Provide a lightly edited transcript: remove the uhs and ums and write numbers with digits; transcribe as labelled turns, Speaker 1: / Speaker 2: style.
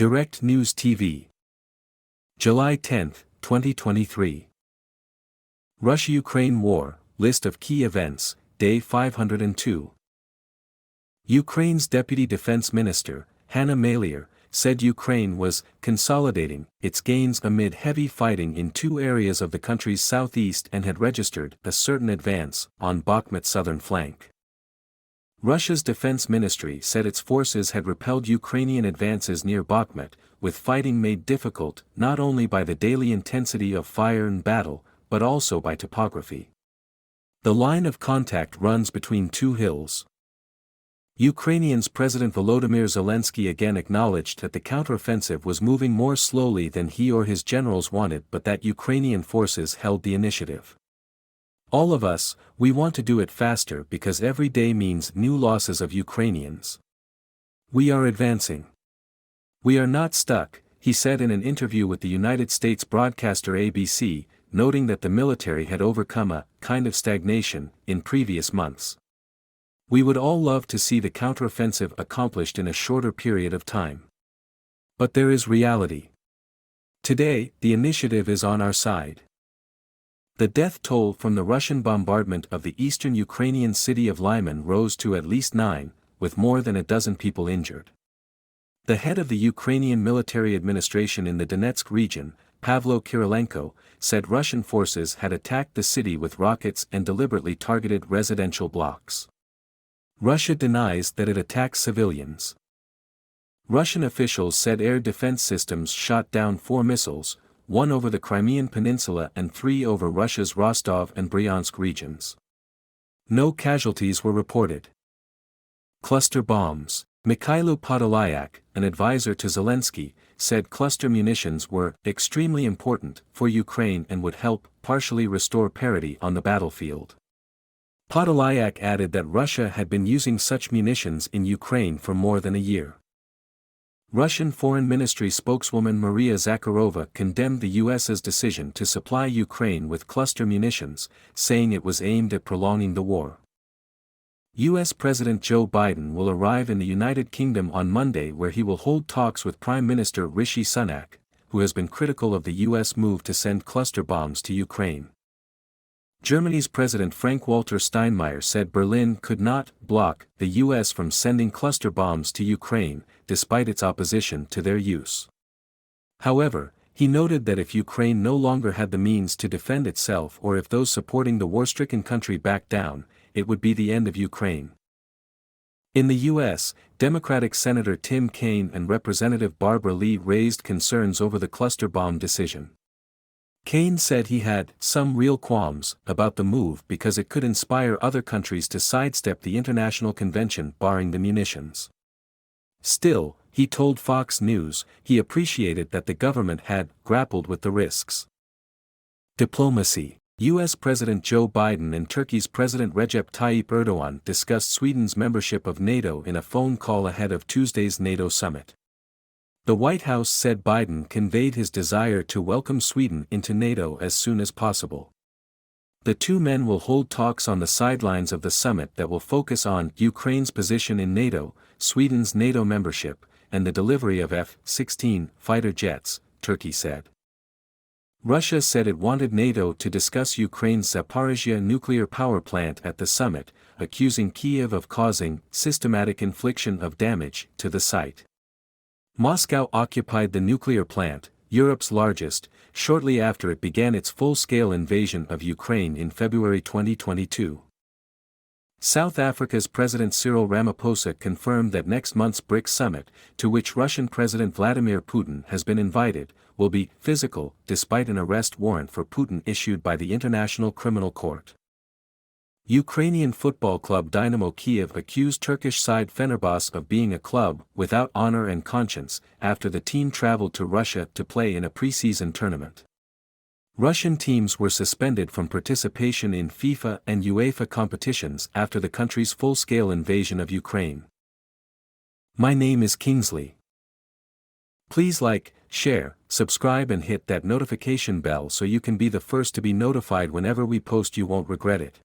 Speaker 1: Direct News TV. July 10, 2023. Russia-Ukraine War, List of Key Events, Day 502. Ukraine's Deputy Defense Minister, Hanna Maliar, said Ukraine was consolidating its gains amid heavy fighting in two areas of the country's southeast and had registered a certain advance on Bakhmut's southern flank. Russia's defense ministry said its forces had repelled Ukrainian advances near Bakhmut, with fighting made difficult not only by the daily intensity of fire and battle, but also by topography. The line of contact runs between two hills. Ukraine's President Volodymyr Zelensky again acknowledged that the counteroffensive was moving more slowly than he or his generals wanted, but that Ukrainian forces held the initiative. "All of us, we want to do it faster because every day means new losses of Ukrainians. We are advancing. We are not stuck," he said in an interview with the United States broadcaster ABC, noting that the military had overcome a kind of stagnation in previous months. "We would all love to see the counteroffensive accomplished in a shorter period of time. But there is reality. Today, the initiative is on our side." The death toll from the Russian bombardment of the eastern Ukrainian city of Lyman rose to at least 9, with more than a dozen people injured. The head of the Ukrainian military administration in the Donetsk region, Pavlo Kirilenko, said Russian forces had attacked the city with rockets and deliberately targeted residential blocks. Russia denies that it attacks civilians. Russian officials said air defense systems shot down 4 missiles, 1 over the Crimean Peninsula and 3 over Russia's Rostov and Bryansk regions. No casualties were reported. Cluster bombs. Mikhailo Podolyak, an advisor to Zelensky, said cluster munitions were extremely important for Ukraine and would help partially restore parity on the battlefield. Podolyak added that Russia had been using such munitions in Ukraine for more than a year. Russian Foreign Ministry spokeswoman Maria Zakharova condemned the US's decision to supply Ukraine with cluster munitions, saying it was aimed at prolonging the war. U.S. President Joe Biden will arrive in the United Kingdom on Monday, where he will hold talks with Prime Minister Rishi Sunak, who has been critical of the U.S. move to send cluster bombs to Ukraine. Germany's President Frank-Walter Steinmeier said Berlin could not block the U.S. from sending cluster bombs to Ukraine, despite its opposition to their use. However, he noted that if Ukraine no longer had the means to defend itself, or if those supporting the war-stricken country backed down, it would be the end of Ukraine. In the U.S., Democratic Senator Tim Kaine and Representative Barbara Lee raised concerns over the cluster bomb decision. Kaine said he had some real qualms about the move because it could inspire other countries to sidestep the international convention barring the munitions. Still, he told Fox News, he appreciated that the government had grappled with the risks. Diplomacy. U.S. President Joe Biden and Turkey's President Recep Tayyip Erdogan discussed Sweden's membership of NATO in a phone call ahead of Tuesday's NATO summit. The White House said Biden conveyed his desire to welcome Sweden into NATO as soon as possible. The two men will hold talks on the sidelines of the summit that will focus on Ukraine's position in NATO, Sweden's NATO membership, and the delivery of F-16 fighter jets, Turkey said. Russia said it wanted NATO to discuss Ukraine's Zaporizhzhia nuclear power plant at the summit, accusing Kyiv of causing systematic infliction of damage to the site. Moscow occupied the nuclear plant, Europe's largest, shortly after it began its full-scale invasion of Ukraine in February 2022. South Africa's President Cyril Ramaphosa confirmed that next month's BRICS summit, to which Russian President Vladimir Putin has been invited, will be physical, despite an arrest warrant for Putin issued by the International Criminal Court. Ukrainian football club Dynamo Kyiv accused Turkish side Fenerbahce of being a club without honor and conscience after the team traveled to Russia to play in a preseason tournament. Russian teams were suspended from participation in FIFA and UEFA competitions after the country's full-scale invasion of Ukraine. My name is Kingsley. Please like, share, subscribe and hit that notification bell so you can be the first to be notified whenever we post. You won't regret it.